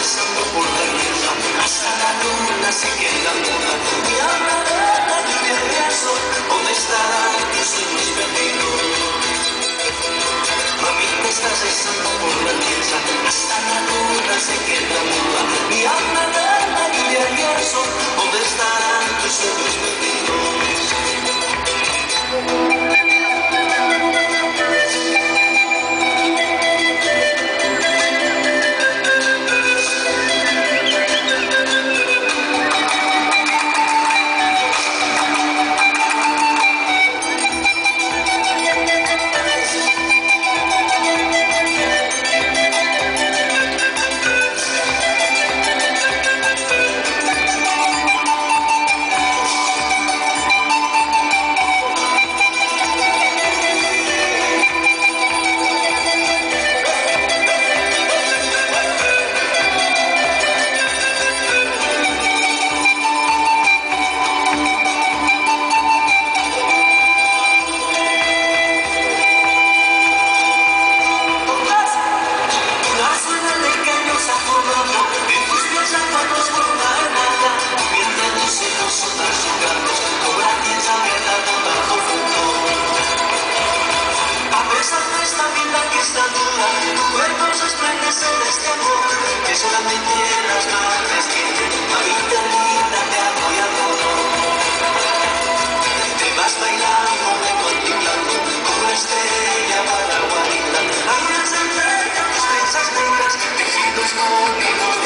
besando por la tierra, hasta la luna se queda muda. Mi alma de la lluvia y el sol, ¿dónde estarán tus sueños perdidos? Mami, te estás besando por la tierra, hasta la luna se queda muda. Mi alma de la lluvia y el sol, ¿dónde estarán tus sueños perdidos? Solamente las madres tienen, mamita linda, te amo y adoro. Te vas bailando, me contemplando, como una estrella para la guarida. Hay unas estrellas, trenzas negras, tejidos con hijos